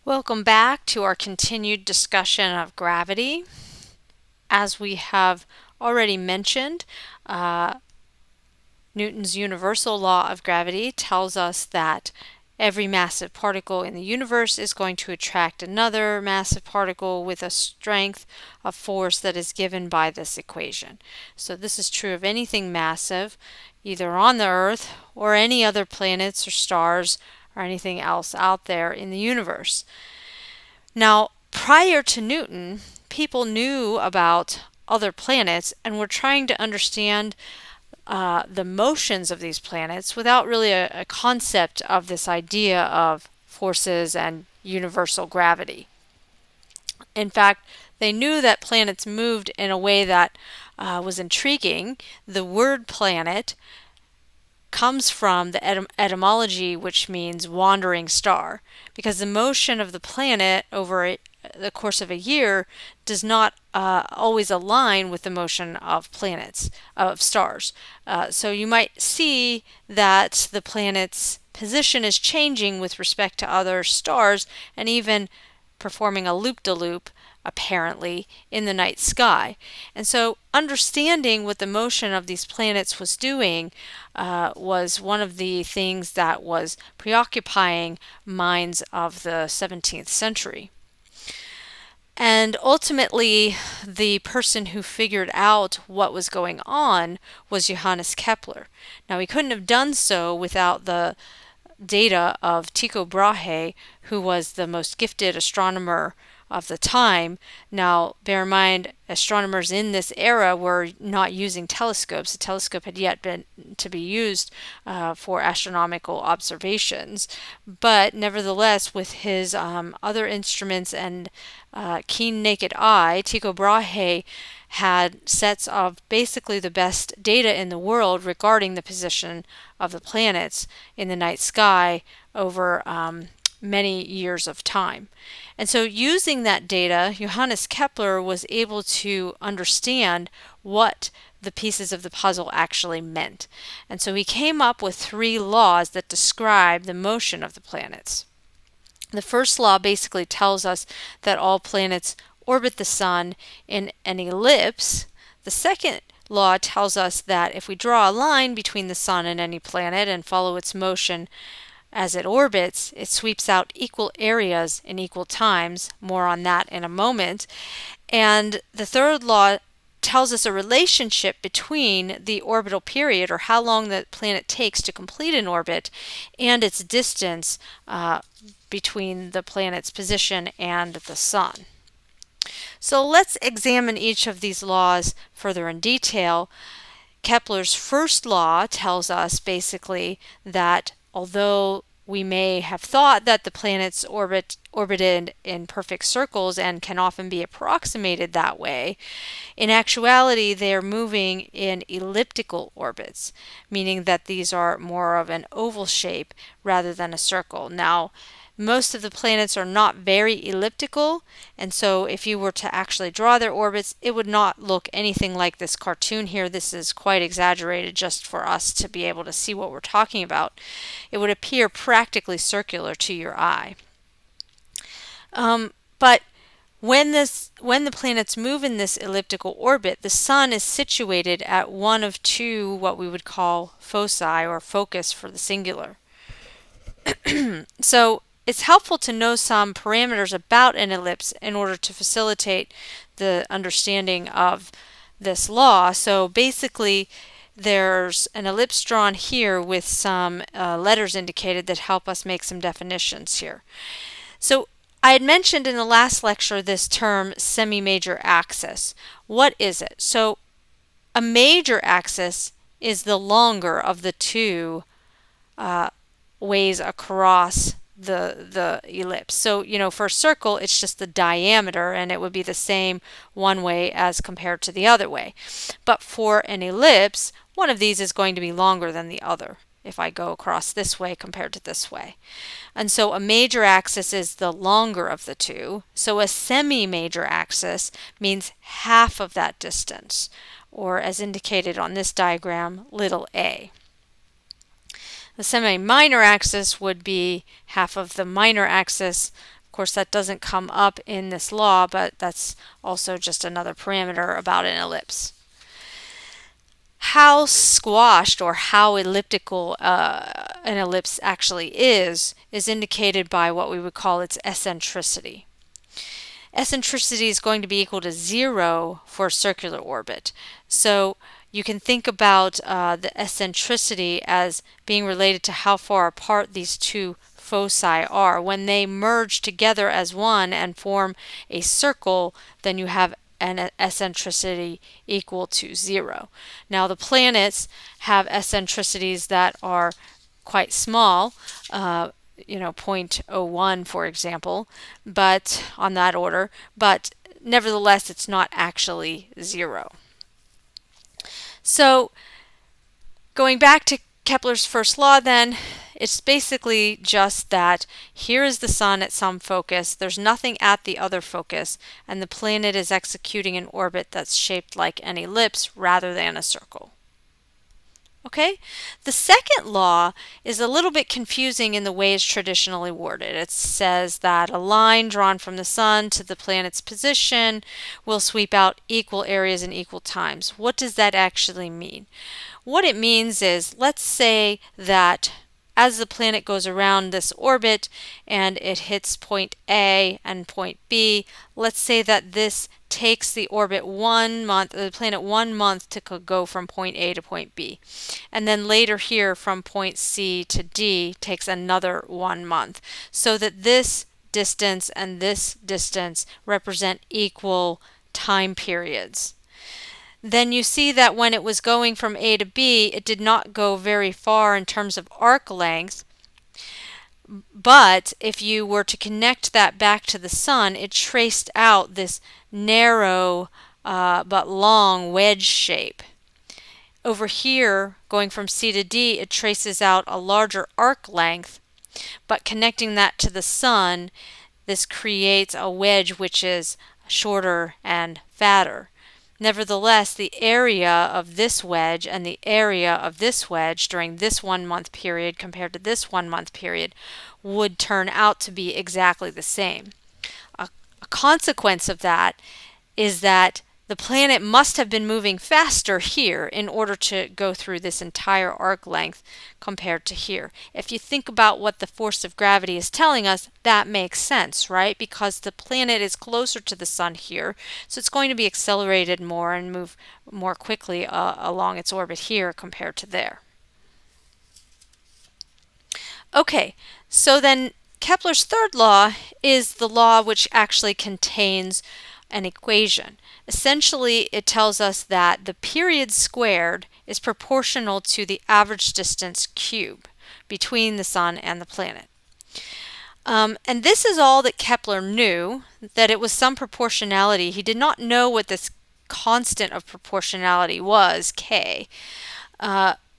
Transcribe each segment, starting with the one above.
Welcome back to our continued discussion of gravity. As we have already mentioned, Newton's universal law of gravity tells us that every massive particle in the universe is going to attract another massive particle with a strength of force that is given by this equation. So this is true of anything massive, either on the Earth or any other planets or stars or anything else out there in the universe. Now, prior to Newton, people knew about other planets and were trying to understand the motions of these planets without really a concept of this idea of forces and universal gravity. In fact, they knew that planets moved in a way that was intriguing. The word planet comes from the etymology, which means wandering star, because the motion of the planet over the course of a year does not always align with the motion of planets, of stars. So you might see that the planet's position is changing with respect to other stars and even performing a loop-de-loop apparently in the night sky. And so understanding what the motion of these planets was doing was one of the things that was preoccupying minds of the 17th century. And ultimately, the person who figured out what was going on was Johannes Kepler. Now, he couldn't have done so without the data of Tycho Brahe, who was the most gifted astronomer of the time. Now, bear in mind, astronomers in this era were not using telescopes. A telescope had yet been to be used for astronomical observations. But nevertheless, with his other instruments and keen naked eye, Tycho Brahe had sets of basically the best data in the world regarding the position of the planets in the night sky over many years of time. And so using that data, Johannes Kepler was able to understand what the pieces of the puzzle actually meant. And so he came up with 3 laws that describe the motion of the planets. The first law basically tells us that all planets orbit the sun in an ellipse. The second law tells us that if we draw a line between the sun and any planet and follow its motion as it orbits, it sweeps out equal areas in equal times. More on that in a moment. And the third law tells us a relationship between the orbital period, or how long the planet takes to complete an orbit, and its distance between the planet's position and the sun. So let's examine each of these laws further in detail. Kepler's first law tells us basically that although we may have thought that the planets orbited in perfect circles and can often be approximated that way, in actuality they are moving in elliptical orbits, meaning that these are more of an oval shape rather than a circle. Now, most of the planets are not very elliptical, and so if you were to actually draw their orbits, it would not look anything like this cartoon here. This is quite exaggerated just for us to be able to see what we're talking about. It would appear practically circular to your eye. But when the planets move in this elliptical orbit, the sun is situated at one of 2 what we would call foci, or focus for the singular. So it's helpful to know some parameters about an ellipse in order to facilitate the understanding of this law. So basically, there's an ellipse drawn here with some letters indicated that help us make some definitions here. So I had mentioned in the last lecture this term semi-major axis. What is it? So a major axis is the longer of the 2 ways across the ellipse. So, for a circle, it's just the diameter, and it would be the same one way as compared to the other way. But for an ellipse, one of these is going to be longer than the other if I go across this way compared to this way. And so a major axis is the longer of the 2. So a semi-major axis means half of that distance, or as indicated on this diagram, little a. The semi-minor axis would be half of the minor axis. Of course, that doesn't come up in this law, but that's also just another parameter about an ellipse. How squashed or how elliptical an ellipse actually is indicated by what we would call its eccentricity. Eccentricity is going to be equal to 0 for a circular orbit. So you can think about the eccentricity as being related to how far apart these two foci are. When they merge together as one and form a circle, then you have an eccentricity equal to 0. Now the planets have eccentricities that are quite small, 0.01 for example, but on that order, but nevertheless it's not actually 0. So going back to Kepler's first law then, it's basically just that here is the sun at some focus, there's nothing at the other focus, and the planet is executing an orbit that's shaped like an ellipse rather than a circle. Okay? The second law is a little bit confusing in the way it's traditionally worded. It says that a line drawn from the sun to the planet's position will sweep out equal areas in equal times. What does that actually mean? What it means is, let's say that as the planet goes around this orbit and it hits point A and point B, let's say that this takes the orbit 1 month, the planet 1 month to go from point A to point B. And then later here from point C to D takes another 1 month. So that this distance and this distance represent equal time periods. Then you see that when it was going from A to B, it did not go very far in terms of arc length. But if you were to connect that back to the sun, it traced out this narrow but long wedge shape. Over here, going from C to D, it traces out a larger arc length, but connecting that to the sun, this creates a wedge which is shorter and fatter. Nevertheless, the area of this wedge and the area of this wedge during this 1 month period compared to this 1 month period would turn out to be exactly the same. A consequence of that is that the planet must have been moving faster here in order to go through this entire arc length compared to here. If you think about what the force of gravity is telling us, that makes sense, right? Because the planet is closer to the sun here, so it's going to be accelerated more and move more quickly along its orbit here compared to there. Okay, so then Kepler's third law is the law which actually contains an equation. Essentially, it tells us that the period squared is proportional to the average distance cube between the sun and the planet. And this is all that Kepler knew, that it was some proportionality. He did not know what this constant of proportionality was, k.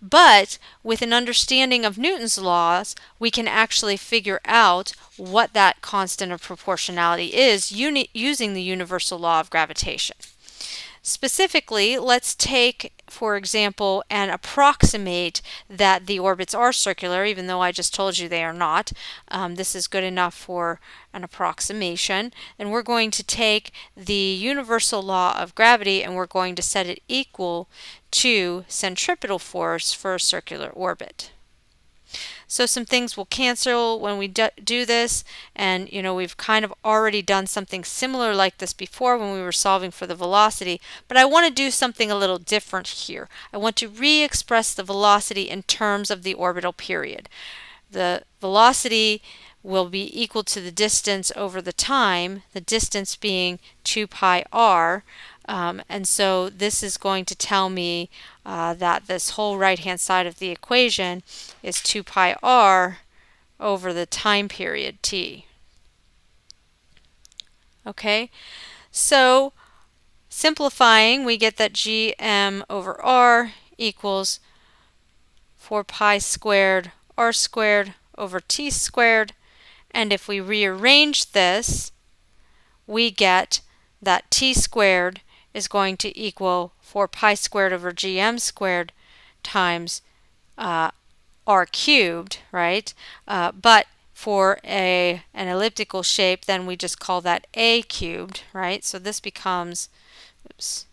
But with an understanding of Newton's laws, we can actually figure out what that constant of proportionality is using the universal law of gravitation. Specifically, let's take, for example, and approximate that the orbits are circular, even though I just told you they are not. This is good enough for an approximation. And we're going to take the universal law of gravity and we're going to set it equal to centripetal force for a circular orbit. So some things will cancel when we do this, and we've kind of already done something similar like this before when we were solving for the velocity, but I want to do something a little different here. I want to re-express the velocity in terms of the orbital period. The velocity will be equal to the distance over the time, the distance being 2 pi r. And so this is going to tell me that this whole right-hand side of the equation is 2 pi r over the time period t. Okay, so simplifying, we get that gm over r equals 4 pi squared r squared over t squared. And if we rearrange this, we get that t squared is going to equal 4 pi squared over gm squared times r cubed, right? But for an elliptical shape, then we just call that a cubed, right? So this becomes, oops,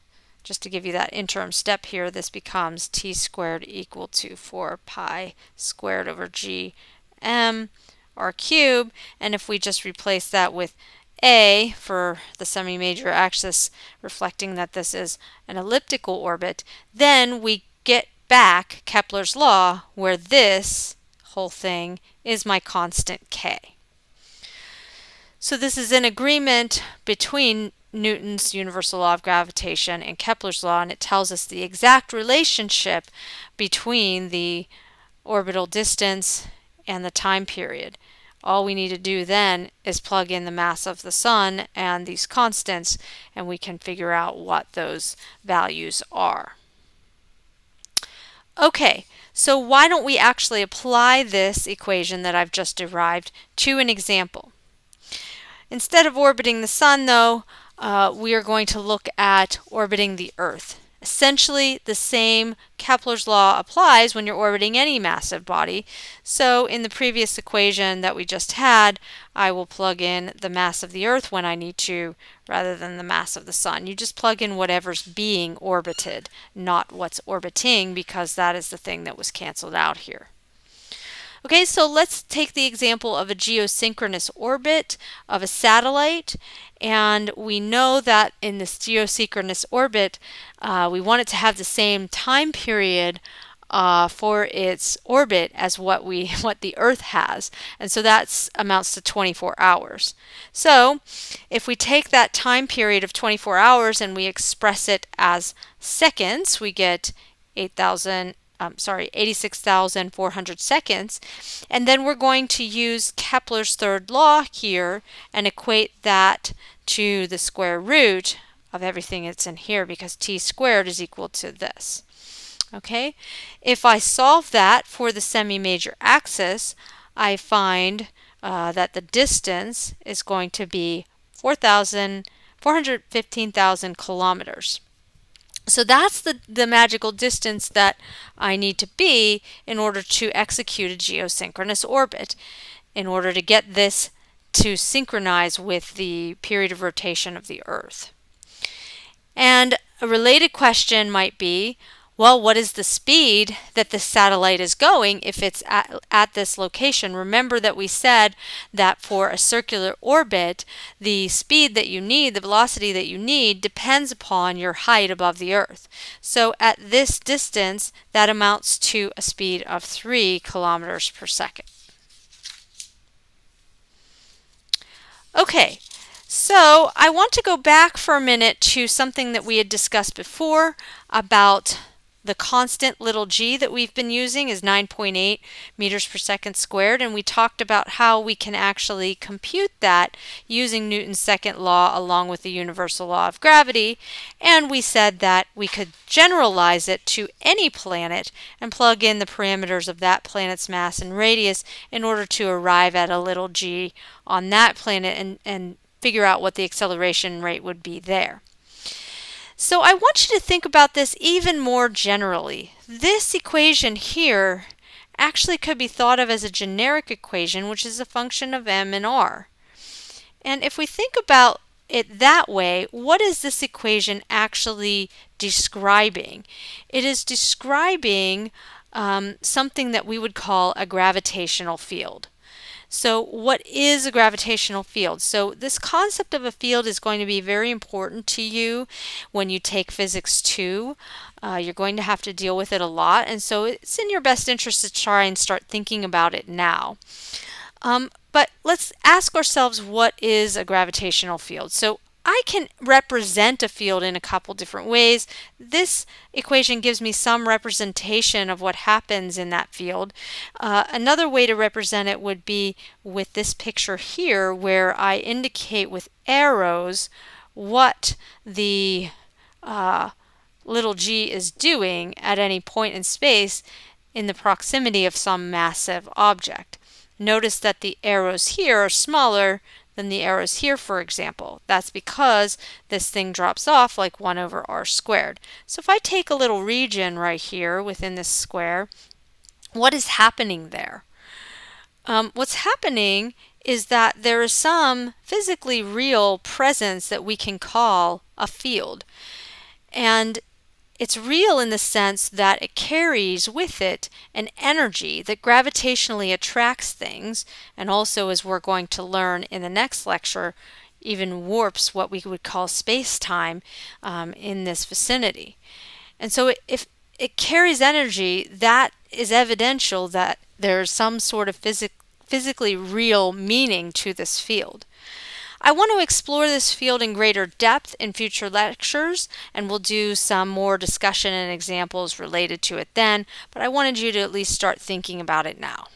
just to give you that interim step here, this becomes t squared equal to 4 pi squared over g m r cubed. And if we just replace that with a for the semi-major axis, reflecting that this is an elliptical orbit, then we get back Kepler's law, where this whole thing is my constant k. So this is an agreement between Newton's universal law of gravitation and Kepler's law, and it tells us the exact relationship between the orbital distance and the time period. All we need to do then is plug in the mass of the sun and these constants, and we can figure out what those values are. Okay, so why don't we actually apply this equation that I've just derived to an example? Instead of orbiting the sun, though, we are going to look at orbiting the Earth. Essentially, the same Kepler's law applies when you're orbiting any massive body. So in the previous equation that we just had, I will plug in the mass of the Earth when I need to, rather than the mass of the sun. You just plug in whatever's being orbited, not what's orbiting, because that is the thing that was canceled out here. Okay, so let's take the example of a geosynchronous orbit of a satellite, and we know that in this geosynchronous orbit, we want it to have the same time period for its orbit as what the Earth has, and so that amounts to 24 hours. So if we take that time period of 24 hours and we express it as seconds, we get 86,400 seconds. And then we're going to use Kepler's third law here and equate that to the square root of everything that's in here, because t squared is equal to this. Okay, if I solve that for the semi-major axis, I find that the distance is going to be 415,000 kilometers. So that's the magical distance that I need to be in order to execute a geosynchronous orbit, in order to get this to synchronize with the period of rotation of the Earth. And a related question might be, well, what is the speed that the satellite is going if it's at this location? Remember that we said that for a circular orbit, the speed that you need, the velocity that you need, depends upon your height above the Earth. So at this distance, that amounts to a speed of 3 kilometers per second. Okay, so I want to go back for a minute to something that we had discussed before about the constant little g that we've been using is 9.8 meters per second squared, and we talked about how we can actually compute that using Newton's second law along with the universal law of gravity, and we said that we could generalize it to any planet and plug in the parameters of that planet's mass and radius in order to arrive at a little g on that planet and figure out what the acceleration rate would be there. So I want you to think about this even more generally. This equation here actually could be thought of as a generic equation, which is a function of m and r. And if we think about it that way, what is this equation actually describing? It is describing something that we would call a gravitational field. So what is a gravitational field? So this concept of a field is going to be very important to you when you take Physics 2. You're going to have to deal with it a lot, and so it's in your best interest to try and start thinking about it now. But let's ask ourselves, what is a gravitational field? So I can represent a field in a couple different ways. This equation gives me some representation of what happens in that field. Another way to represent it would be with this picture here, where I indicate with arrows what the little g is doing at any point in space in the proximity of some massive object. Notice that the arrows here are smaller than the arrows here, for example. That's because this thing drops off like 1 over r squared. So if I take a little region right here within this square, what is happening there? What's happening is that there is some physically real presence that we can call a field. And it's real in the sense that it carries with it an energy that gravitationally attracts things, and also, as we're going to learn in the next lecture, even warps what we would call space-time in this vicinity. And so if it carries energy, that is evidential that there's some sort of physically real meaning to this field. I want to explore this field in greater depth in future lectures, and we'll do some more discussion and examples related to it then, but I wanted you to at least start thinking about it now.